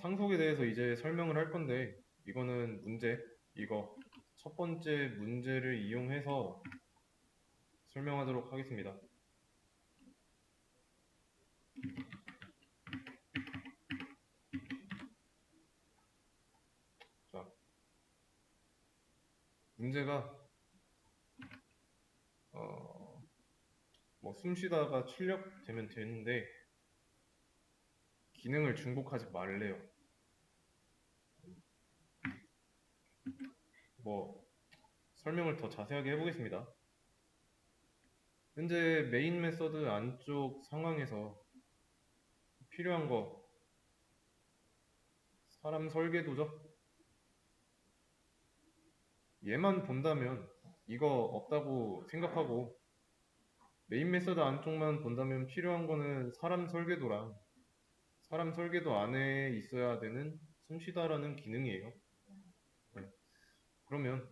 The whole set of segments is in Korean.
상속에 대해서 이제 설명을 할 건데, 이거는 이거 첫 번째 문제를 이용해서 설명하도록 하겠습니다. 자, 문제가, 숨 쉬다가 출력되면 되는데, 기능을 중복하지 말래요. 뭐, 설명을 더 자세하게 해보겠습니다. 현재 메인 메서드 안쪽 상황에서 필요한 거, 사람 설계도죠? 얘만 본다면 이거 없다고 생각하고, 메인 메서드 안쪽만 본다면 필요한 거는 사람 설계도랑 사람 설계도 안에 있어야 되는 숨쉬다라는 기능이에요. 네. 그러면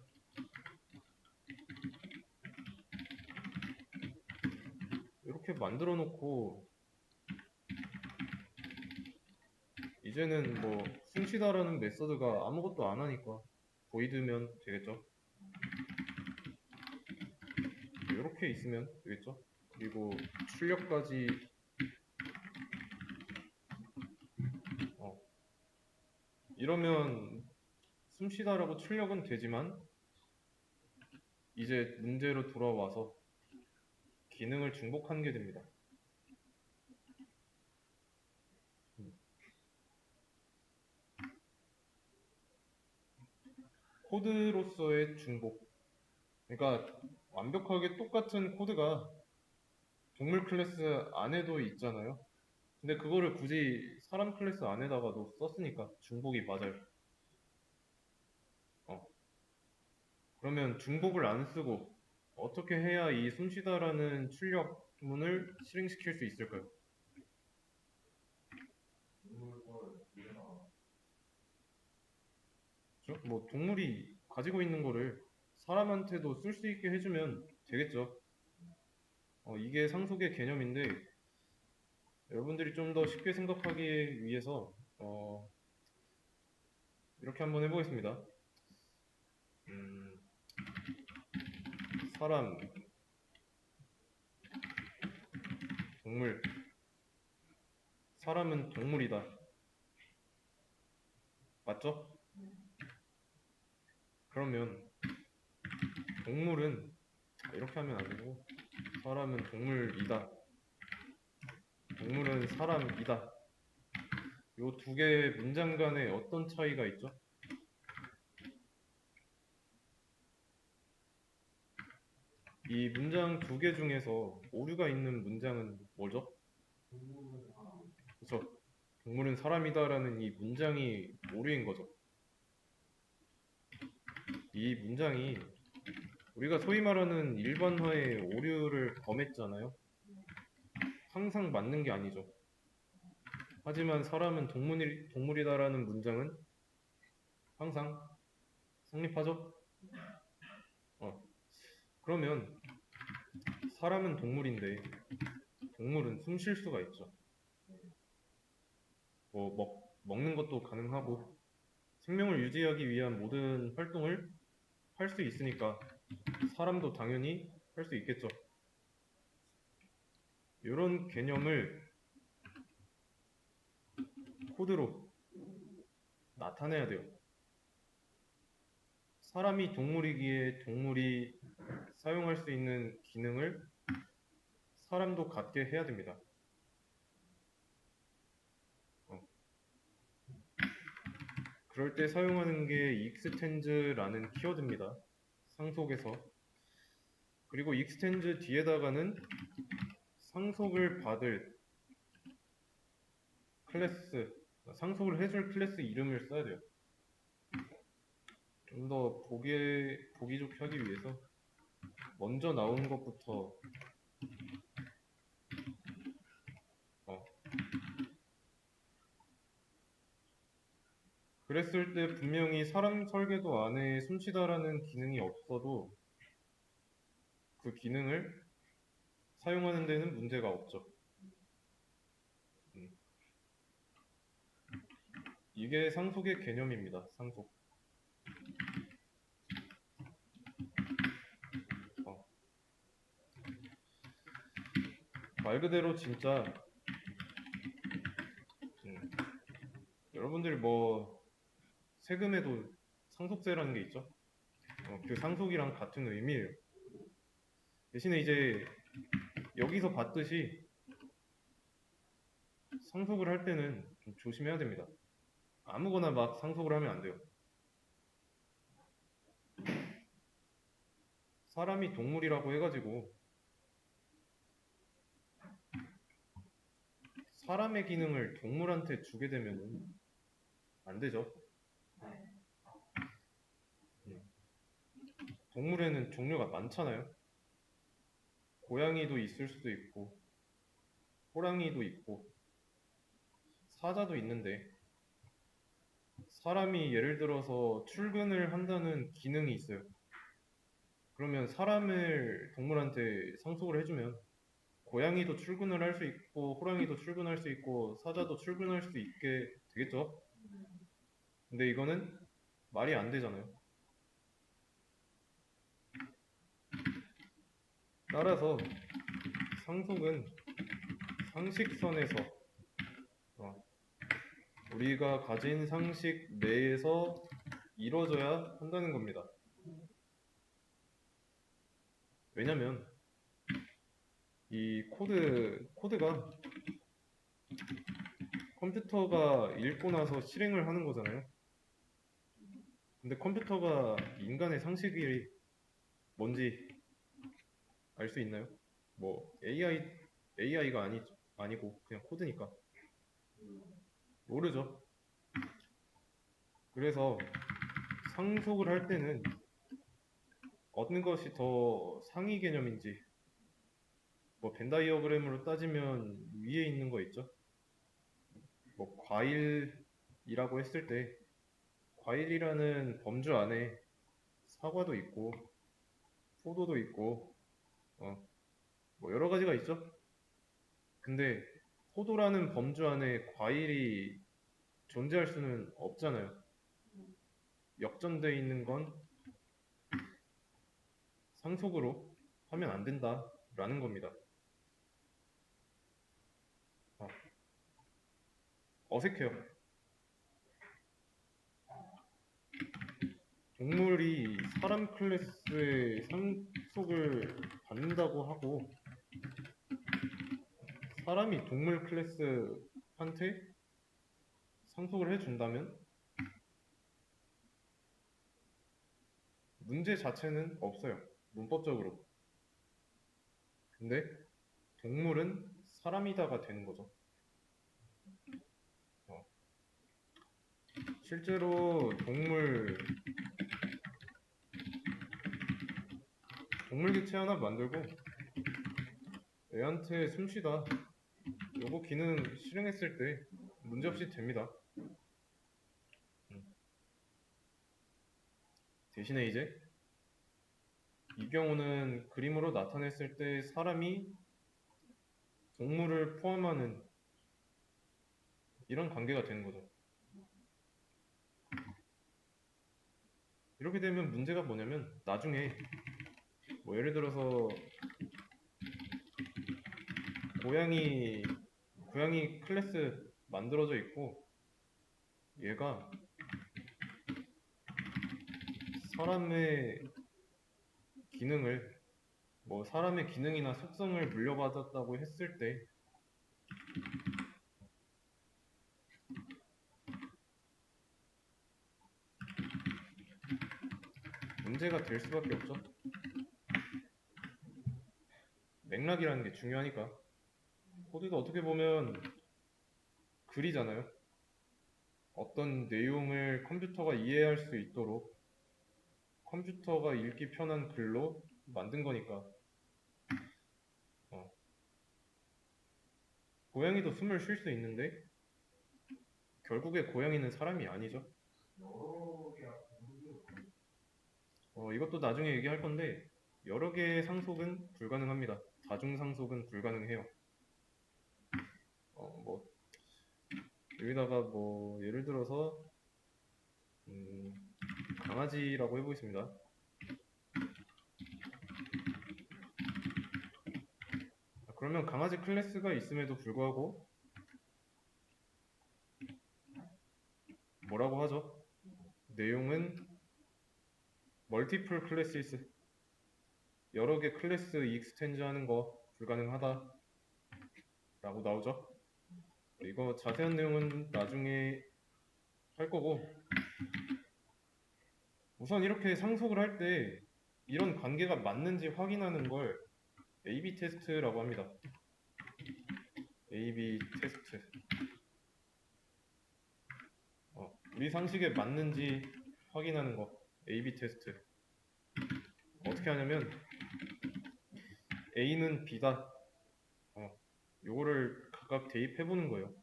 이렇게 만들어 놓고 이제는 숨쉬다라는 메서드가 아무것도 안 하니까 보이드면 되겠죠. 이렇게 있으면 되겠죠. 그리고 출력까지 어, 이러면 숨쉬다라고 출력은 되지만 이제 문제로 돌아와서 기능을 중복한 게 됩니다. 코드로서의 중복. 그러니까 완벽하게 똑같은 코드가 동물 클래스 안에도 있잖아요. 근데 그거를 굳이 사람 클래스 안에다가도 썼으니까 중복이 맞아요. 어, 그러면 중복을 안 쓰고 어떻게 해야 이 숨쉬다라는 출력문을 실행시킬 수 있을까요? 그렇죠? 동물이 가지고 있는 거를 사람한테도 쓸 수 있게 해주면 되겠죠. 이게 상속의 개념인데 여러분들이 좀 더 쉽게 생각하기 위해서 이렇게 한번 해보겠습니다. 음, 사람, 동물, 사람은 동물이다. 맞죠? 그러면 동물은 이렇게 하면 안 되고 사람은 동물이다. 동물은 사람이다. 요 두 개의 문장 간에 어떤 차이가 있죠? 이 문장 두 개 중에서 오류가 있는 문장은 뭐죠? 그렇죠. 동물은 사람이다라는 이 문장이 오류인 거죠. 이 문장이 우리가 소위 말하는 일반화의 오류를 범했잖아요. 항상 맞는 게 아니죠. 하지만 사람은 동물이다라는 문장은 항상 성립하죠? 어, 그러면 사람은 동물인데 동물은 숨쉴 수가 있죠. 먹는 것도 가능하고 생명을 유지하기 위한 모든 활동을 할 수 있으니까 사람도 당연히 할 수 있겠죠. 이런 개념을 코드로 나타내야 돼요. 사람이 동물이기에 동물이 사용할 수 있는 기능을 사람도 갖게 해야 됩니다. 어, 그럴 때 사용하는 게 extend라는 키워드입니다. 상속에서. 그리고 extend 뒤에다가는 상속을 받을 클래스, 상속을 해줄 클래스 이름을 써야 돼요. 좀 더 보기 좋게 하기 위해서 먼저 나오는 것부터 어, 그랬을 때 분명히 사람 설계도 안에 숨쉬다라는 기능이 없어도 그 기능을 사용하는 데는 문제가 없죠. 음. 이게 상속의 개념입니다. 상속. 어, 말 그대로 진짜 음, 여러분들이 뭐 세금에도 상속세라는 게 있죠. 그 상속이랑 같은 의미예요. 대신에 이제 여기서 봤듯이 상속을 할 때는 좀 조심해야 됩니다. 아무거나 막 상속을 하면 안 돼요. 사람이 동물이라고 해가지고 사람의 기능을 동물한테 주게 되면 안 되죠. 음, 동물에는 종류가 많잖아요. 고양이도 있을 수도 있고, 호랑이도 있고, 사자도 있는데, 사람이 예를 들어서 출근을 한다는 기능이 있어요. 그러면 사람을 동물한테 상속을 해주면, 고양이도 출근을 할 수 있고, 호랑이도 출근할 수 있고, 사자도 출근할 수 있게 되겠죠? 근데 이거는 말이 안 되잖아요. 따라서 상속은 상식선에서 어, 우리가 가진 상식 내에서 이루어져야 한다는 겁니다. 왜냐면 이 코드가 컴퓨터가 읽고 나서 실행을 하는 거잖아요. 근데 컴퓨터가 인간의 상식이 뭔지 알 수 있나요? 뭐 AI가 아니고 그냥 코드니까 모르죠. 그래서 상속을 할 때는 어느 것이 더 상위 개념인지 뭐 벤다이어그램으로 따지면 위에 있는 거 있죠. 뭐 과일이라고 했을 때 과일이라는 범주 안에 사과도 있고 포도도 있고 뭐 여러 가지가 있죠. 근데 포도라는 범주 안에 과일이 존재할 수는 없잖아요. 역전돼 있는 건 상속으로 하면 안 된다라는 겁니다. 어, 어색해요. 동물이 사람 클래스의 상속을 받는다고 하고 사람이 동물 클래스한테 상속을 해준다면 문제 자체는 없어요. 문법적으로. 근데 동물은 사람이다가 되는 거죠. 어, 실제로 동물 개체 하나 만들고 애한테 숨쉬다 요거 기능 실행했을 때 문제없이 됩니다. 대신에 이제 이 경우는 그림으로 나타냈을 때 사람이 동물을 포함하는 이런 관계가 되는 거죠. 이렇게 되면 문제가 뭐냐면 나중에 뭐 예를 들어서 고양이 클래스 만들어져 있고 얘가 사람의 기능을 뭐 사람의 기능이나 속성을 물려받았다고 했을 때 문제가 될 수밖에 없죠. 맥락이라는 게 중요하니까. 코드도 어떻게 보면 글이잖아요. 어떤 내용을 컴퓨터가 이해할 수 있도록 컴퓨터가 읽기 편한 글로 만든 거니까. 어, 고양이도 숨을 쉴 수 있는데 결국에 고양이는 사람이 아니죠. 이것도 나중에 얘기할 건데 여러 개의 상속은 불가능합니다. 다중 상속은 불가능해요. 뭐 여기다가 뭐 예를 들어서 강아지라고 해보겠습니다. 그러면 강아지 클래스가 있음에도 불구하고 뭐라고 하죠? 내용은 멀티플 클래시스, 여러 개 클래스 익스텐즈 하는 거 불가능하다 라고 나오죠. 이거 자세한 내용은 나중에 할 거고, 우선 이렇게 상속을 할 때 이런 관계가 맞는지 확인하는 걸 A/B 테스트라고 합니다. A/B 테스트. 우리 상식에 맞는지 확인하는 거 A/B 테스트. 어떻게 하냐면 A는 B다. 요거를 각각 대입해 보는 거예요.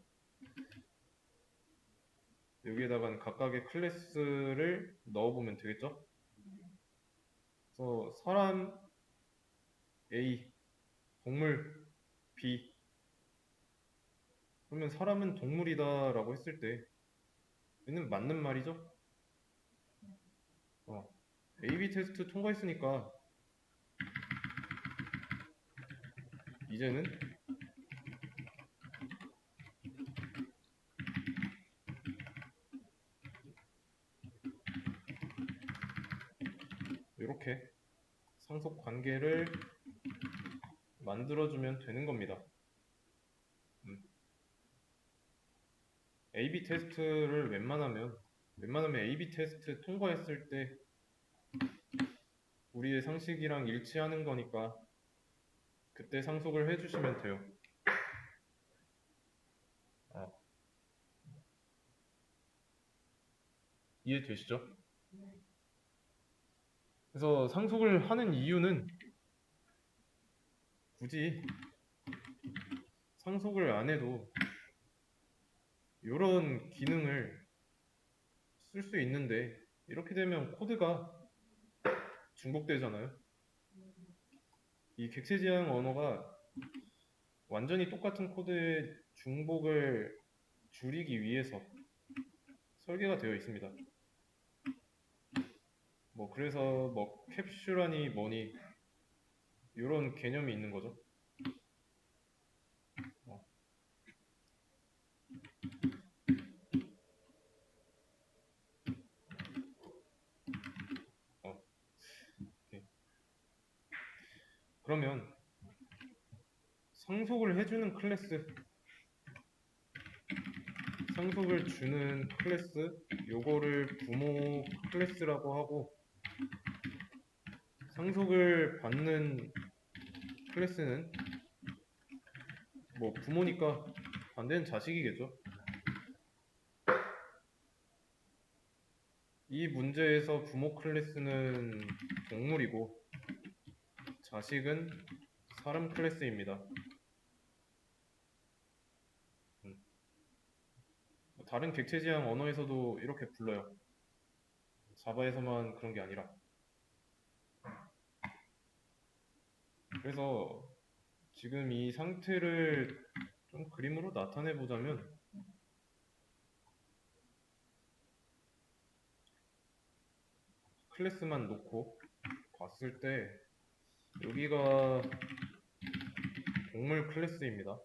여기에다가 각각의 클래스를 넣어보면 되겠죠? 그래서 사람 A, 동물 B. 그러면 사람은 동물이다 라고 했을 때 얘는 맞는 말이죠? A/B 테스트 통과했으니까 이제는 이렇게 상속 관계를 만들어주면 되는 겁니다. A/B 테스트를 웬만하면 A/B 테스트 통과했을 때 우리의 상식이랑 일치하는 거니까 그때 상속을 해주시면 돼요. 이해되시죠? 그래서 상속을 하는 이유는 굳이 상속을 안 해도 이런 기능을 쓸 수 있는데 이렇게 되면 코드가 중복되잖아요. 이 객체지향 언어가 완전히 똑같은 코드의 중복을 줄이기 위해서 설계가 되어 있습니다. 뭐 그래서 뭐 캡슐하니 뭐니 이런 개념이 있는 거죠. 그러면 상속을 해주는 클래스, 상속을 주는 클래스, 요거를 부모 클래스라고 하고 상속을 받는 클래스는 뭐 부모니까 반대는 자식이겠죠. 이 문제에서 부모 클래스는 동물이고 자식은 사람 클래스입니다. 다른 객체지향 언어에서도 이렇게 불러요. 자바에서만 그런 게 아니라. 그래서 지금 이 상태를 좀 그림으로 나타내 보자면 클래스만 놓고 봤을 때 여기가 동물 클래스입니다.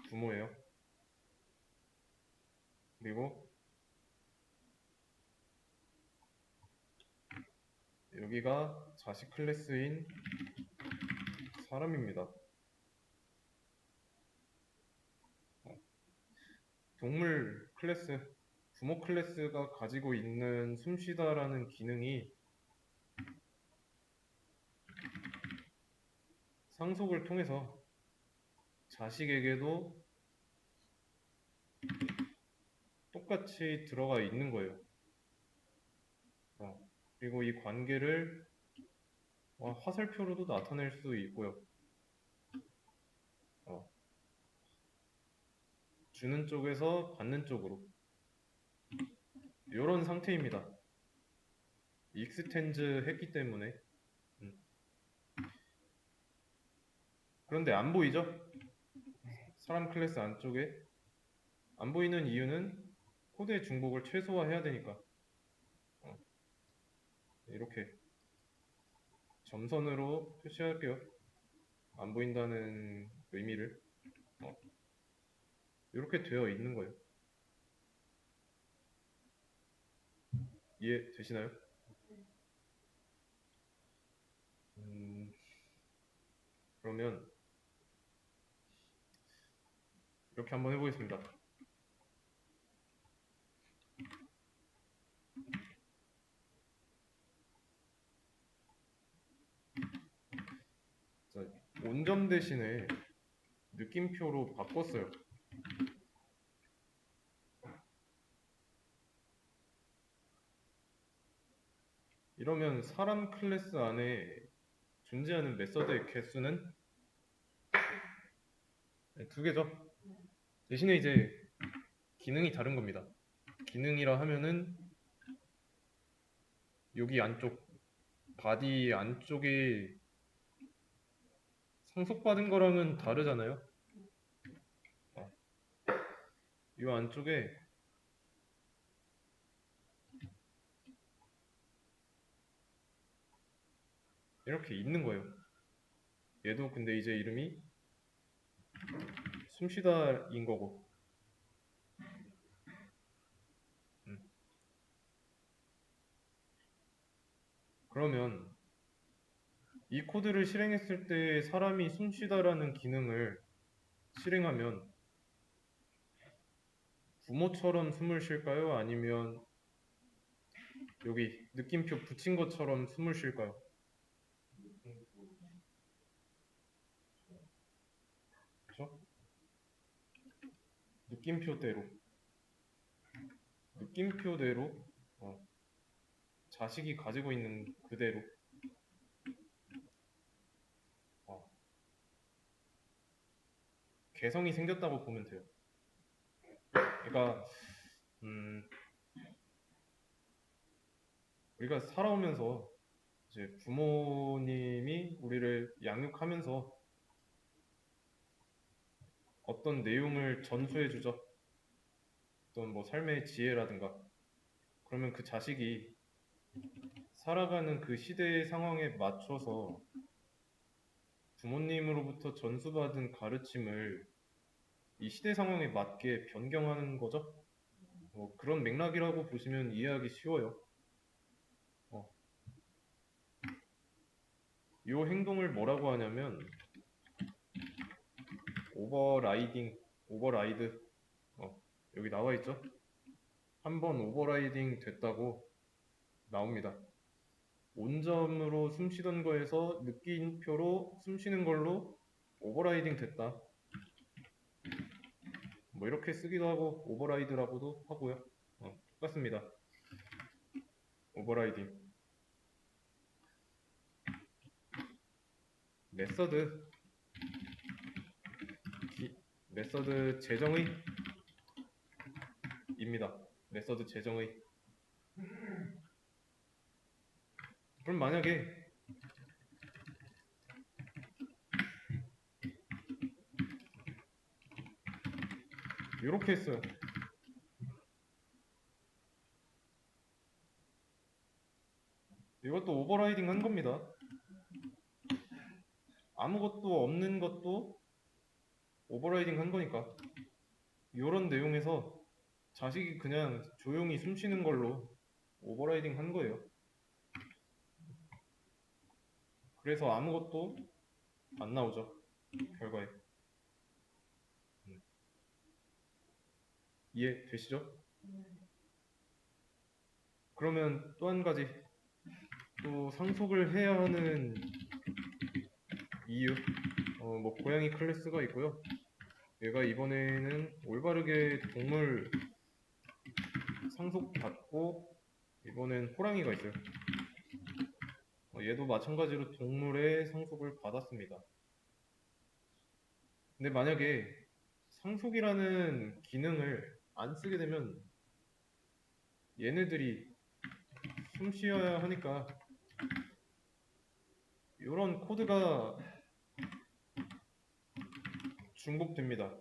부모예요. 그리고 여기가 자식 클래스인 사람입니다. 동물 클래스, 부모 클래스가 가지고 있는 숨쉬다라는 기능이 상속을 통해서 자식에게도 똑같이 들어가 있는 거예요. 그리고 이 관계를 화살표로도 나타낼 수 있고요. 주는 쪽에서 받는 쪽으로 이런 상태입니다. 익스텐즈 했기 때문에. 그런데 안 보이죠? 사람 클래스 안쪽에 안 보이는 이유는 코드의 중복을 최소화해야 되니까. 이렇게 점선으로 표시할게요. 안 보인다는 의미를. 이렇게 되어 있는 거예요. 이해되시나요? 그러면 이렇게 한번 해보겠습니다. 자, 온점 대신에 느낌표로 바꿨어요. 이러면 사람 클래스 안에 존재하는 메서드의 개수는 두 개죠. 대신에 이제 기능이 다른 겁니다. 기능이라 하면은 여기 안쪽 바디 안쪽에 상속받은 거랑은 다르잖아요. 이 안쪽에 이렇게 있는 거예요. 얘도 근데 이제 이름이 숨쉬다인 거고. 그러면 이 코드를 실행했을 때 사람이 숨쉬다라는 기능을 실행하면 부모처럼 숨을 쉴까요? 아니면 여기 느낌표 붙인 것처럼 숨을 쉴까요? 그렇죠? 느낌표대로 자식이 가지고 있는 그대로 어, 개성이 생겼다고 보면 돼요. 그러니까 우리가 살아오면서 이제 부모님이 우리를 양육하면서 어떤 내용을 전수해 주죠. 어떤 뭐 삶의 지혜라든가. 그러면 그 자식이 살아가는 그 시대의 상황에 맞춰서 부모님으로부터 전수받은 가르침을 이 시대 상황에 맞게 변경하는 거죠. 그런 맥락이라고 보시면 이해하기 쉬워요. 이 행동을 뭐라고 하냐면 오버라이드 여기 나와 있죠? 한번 오버라이딩 됐다고 나옵니다. 온점으로 숨쉬던 거에서 느낌표로 숨쉬는 걸로 오버라이딩 됐다. 뭐 이렇게 쓰기도 하고 오버라이드라고도 하고요. 똑같습니다. 오버라이딩. 메서드 재정의입니다. 메서드 재정의. 그럼 만약에 이렇게 했어요. 이것도 오버라이딩 한 겁니다. 아무것도 없는 것도 오버라이딩 한 거니까. 이런 내용에서 자식이 그냥 조용히 숨 쉬는 걸로 오버라이딩 한 거예요. 그래서 아무것도 안 나오죠. 결과에. 이해되시죠? 그러면 또 한 가지 또 상속을 해야 하는 이유 뭐 고양이 클래스가 있고요. 얘가 이번에는 올바르게 동물 상속받고 이번엔 호랑이가 있어요. 얘도 마찬가지로 동물의 상속을 받았습니다. 근데 만약에 상속이라는 기능을 안 쓰게 되면 얘네들이 숨 쉬어야 하니까 이런 코드가 중복됩니다.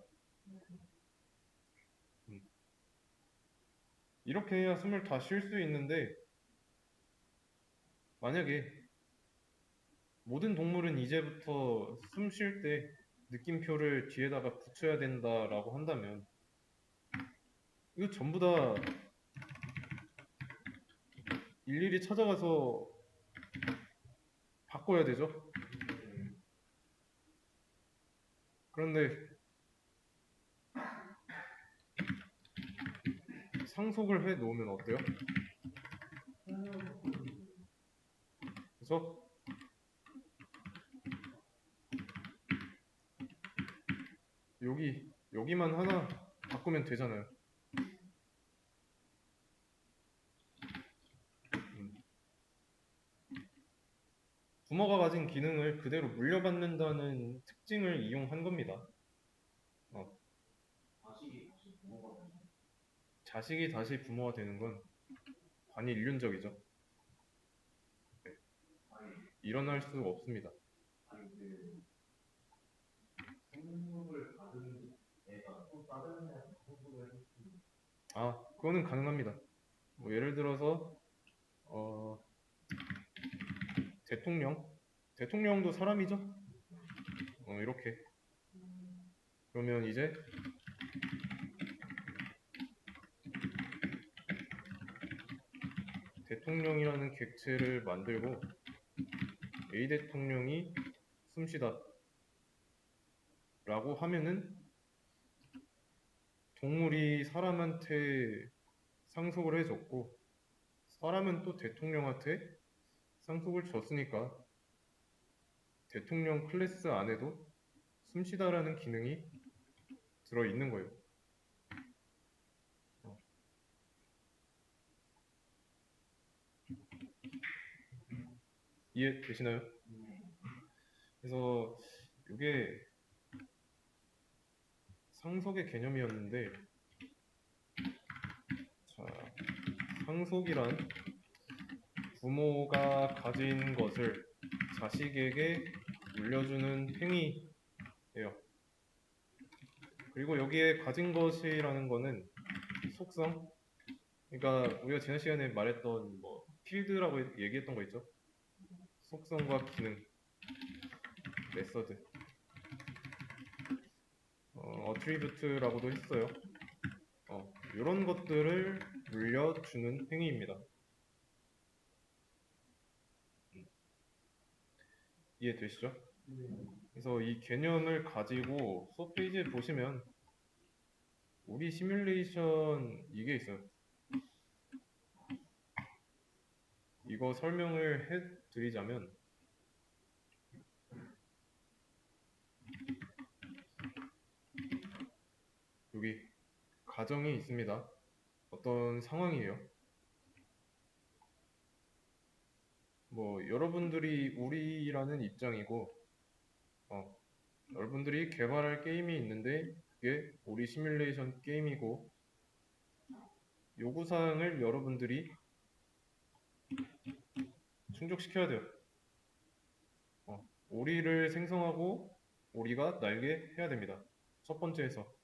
이렇게 해야 숨을 다 쉴 수 있는데 만약에 모든 동물은 이제부터 숨 쉴 때 느낌표를 뒤에다가 붙여야 된다라고 한다면 이거 전부 다 일일이 찾아가서 바꿔야 되죠. 그런데 상속을 해 놓으면 어때요? 그래서 여기만 하나 바꾸면 되잖아요. 음. 부모가 가진 기능을 그대로 물려받는다는 특징을 이용한 겁니다. 어, 자식이 다시 부모가 되는 건 반인륜적이죠. 네, 일어날 수 없습니다. 그거는 가능합니다. 뭐 예를 들어서 어, 대통령도 사람이죠. 이렇게 그러면 이제 대통령이라는 객체를 만들고 A 대통령이 숨쉬다 라고 하면은 동물이 사람한테 상속을 해줬고 사람은 또 대통령한테 상속을 줬으니까 대통령 클래스 안에도 숨쉬다라는 기능이 들어있는 거예요. 이해되시나요? 그래서 이게 상속의 개념이었는데 자, 상속이란 부모가 가진 것을 자식에게 물려주는 행위예요. 그리고 여기에 가진 것이라는 거는 속성, 그러니까 우리가 지난 시간에 말했던 뭐 필드라고 얘기했던 거 있죠? 속성과 기능, 메서드, 어트리뷰트라고도 했어요. 이런 것들을 물려주는 행위입니다. 이해되시죠? 그래서 이 개념을 가지고 수업 페이지에 보시면 우리 시뮬레이션 이게 있어요. 이거 설명을 해드리자면 여기 가정이 있습니다. 어떤 상황이에요? 뭐 여러분들이 우리라는 입장이고 여러분들이 개발할 게임이 있는데 그게 우리 시뮬레이션 게임이고 요구사항을 여러분들이 충족시켜야 돼요. 오리를 생성하고 오리가 날게 해야 됩니다. 첫 번째에서.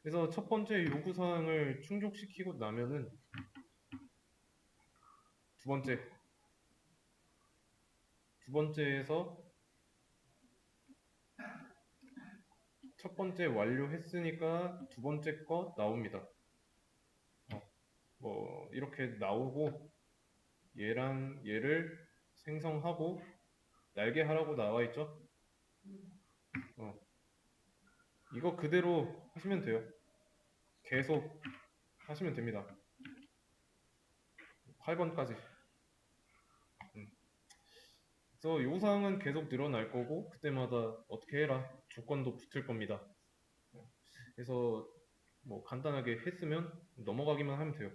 그래서 첫 번째 요구사항을 충족시키고 나면은 두 번째에서 첫 번째 완료했으니까 두 번째 거 나옵니다. 뭐 이렇게 나오고 얘랑 얘를 생성하고 날개 하라고 나와 있죠? 이거 그대로 하시면 돼요. 계속 하시면 됩니다. 8번까지. 그래서 요구사항은 계속 늘어날 거고 그때마다 어떻게 해라 조건도 붙을 겁니다. 그래서 뭐 간단하게 했으면 넘어가기만 하면 돼요.